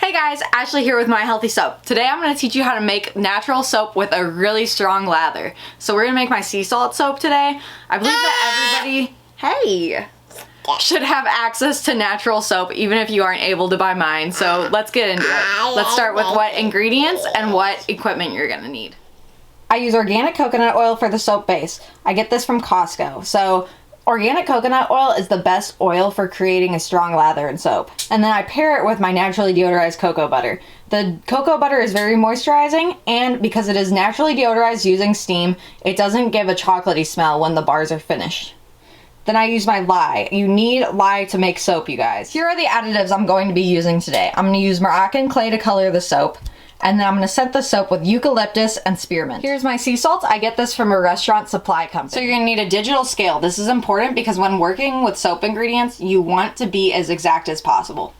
Hey guys, Ashley here with My Healthy Soap. Today I'm going to teach you how to make natural soap with a really strong lather. So we're going to make my sea salt soap today. I believe that everybody, should have access to natural soap even if you aren't able to buy mine. So let's get into it. Let's start with what ingredients and what equipment you're going to need. I use organic coconut oil for the soap base. I get this from Costco. So organic coconut oil is the best oil for creating a strong lather in soap. And then I pair it with my naturally deodorized cocoa butter. The cocoa butter is very moisturizing, and because it is naturally deodorized using steam, it doesn't give a chocolatey smell when the bars are finished. Then I use my lye. You need lye to make soap, you guys. Here are the additives I'm going to be using today. I'm going to use Moroccan clay to color the soap. And then I'm going to scent the soap with eucalyptus and spearmint. Here's my sea salt. I get this from a restaurant supply company. So you're going to need a digital scale. This is important because when working with soap ingredients, you want to be as exact as possible.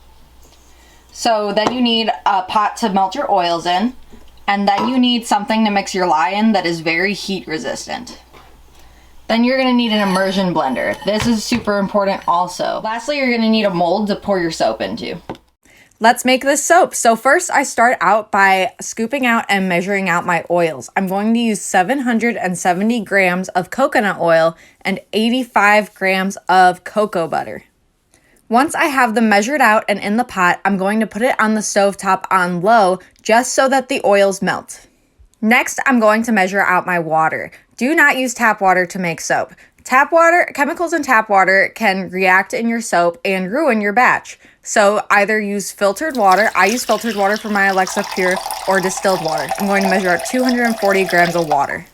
So then you need a pot to melt your oils in. And then you need something to mix your lye in that is very heat resistant. Then you're going to need an immersion blender. This is super important also. Lastly, you're going to need a mold to pour your soap into. Let's make this soap. So first I start out by scooping out and measuring out my oils. I'm going to use 770 grams of coconut oil and 85 grams of cocoa butter. Once I have them measured out and in the pot, I'm going to put it on the stovetop on low just so that the oils melt. Next, I'm going to measure out my water. Do not use tap water to make soap. Chemicals in tap water can react in your soap and ruin your batch. So either use filtered water, I use filtered water for my Alexa Pure, or distilled water. I'm going to measure out 240 grams of water.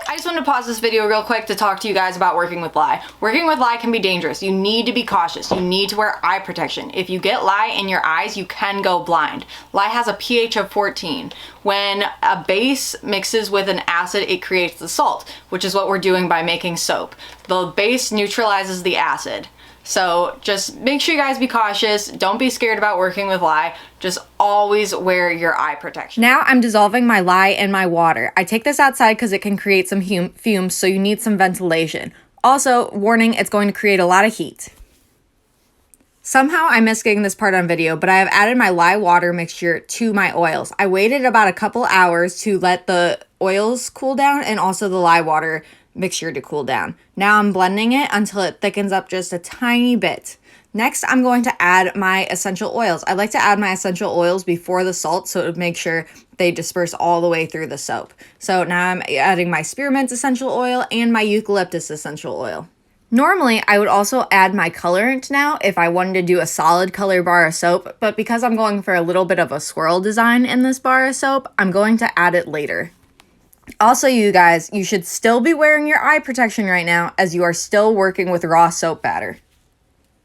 I just want to pause this video real quick to talk to you guys about working with lye. Working with lye can be dangerous. You need to be cautious. You need to wear eye protection. If you get lye in your eyes, you can go blind. Lye has a pH of 14. When a base mixes with an acid, it creates the salt, which is what we're doing by making soap. The base neutralizes the acid. So just make sure you guys be cautious. Don't be scared about working with lye. Just always wear your eye protection. Now I'm dissolving my lye in my water. I take this outside because it can create some fumes, so you need some ventilation. Also, warning, it's going to create a lot of heat. Somehow I missed getting this part on video, but I have added my lye water mixture to my oils. I waited about a couple hours to let the oils cool down and also the lye water mixture to cool down. Now I'm blending it until it thickens up just a tiny bit. Next, I'm going to add my essential oils. I like to add my essential oils before the salt so it would make sure they disperse all the way through the soap. So now I'm adding my spearmint essential oil and my eucalyptus essential oil. Normally, I would also add my colorant now if I wanted to do a solid color bar of soap, but because I'm going for a little bit of a swirl design in this bar of soap, I'm going to add it later. Also, you guys, you should still be wearing your eye protection right now as you are still working with raw soap batter.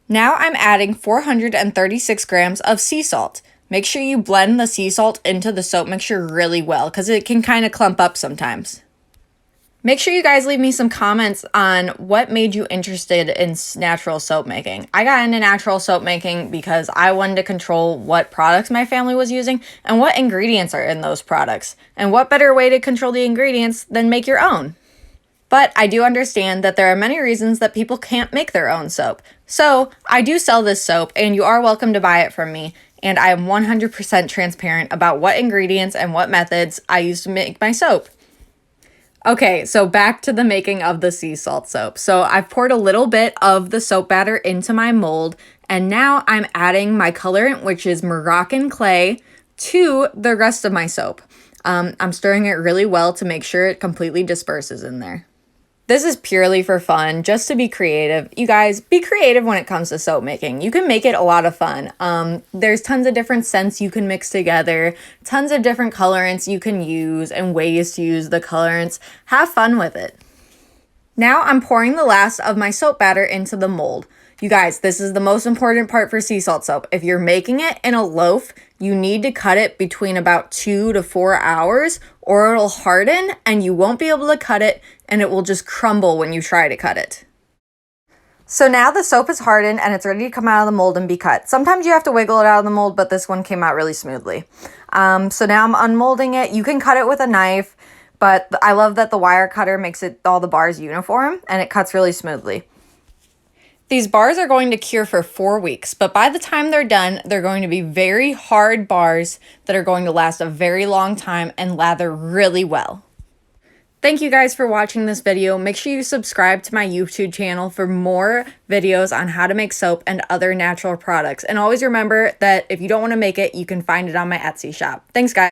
Now I'm adding 436 grams of sea salt. Make sure you blend the sea salt into the soap mixture really well because it can kind of clump up sometimes. Make sure you guys leave me some comments on what made you interested in natural soap making. I got into natural soap making because I wanted to control what products my family was using and what ingredients are in those products. And what better way to control the ingredients than make your own? But I do understand that there are many reasons that people can't make their own soap. So I do sell this soap and you are welcome to buy it from me. And I am 100% transparent about what ingredients and what methods I use to make my soap. Okay, so back to the making of the sea salt soap. So I've poured a little bit of the soap batter into my mold, and now I'm adding my colorant, which is Moroccan clay, to the rest of my soap. I'm stirring it really well to make sure it completely disperses in there. This is purely for fun, just to be creative. You guys, be creative when it comes to soap making. You can make it a lot of fun. There's tons of different scents you can mix together, tons of different colorants you can use and ways to use the colorants. Have fun with it. Now I'm pouring the last of my soap batter into the mold. You guys, this is the most important part for sea salt soap. If you're making it in a loaf, you need to cut it between about 2 to 4 hours or it'll harden and you won't be able to cut it and it will just crumble when you try to cut it. So now the soap is hardened and it's ready to come out of the mold and be cut. Sometimes you have to wiggle it out of the mold, but this one came out really smoothly. So now I'm unmolding it. You can cut it with a knife, but I love that the wire cutter makes all the bars uniform and it cuts really smoothly. These bars are going to cure for 4 weeks, but by the time they're done, they're going to be very hard bars that are going to last a very long time and lather really well. Thank you guys for watching this video. Make sure you subscribe to my YouTube channel for more videos on how to make soap and other natural products. And always remember that if you don't want to make it, you can find it on my Etsy shop. Thanks, guys.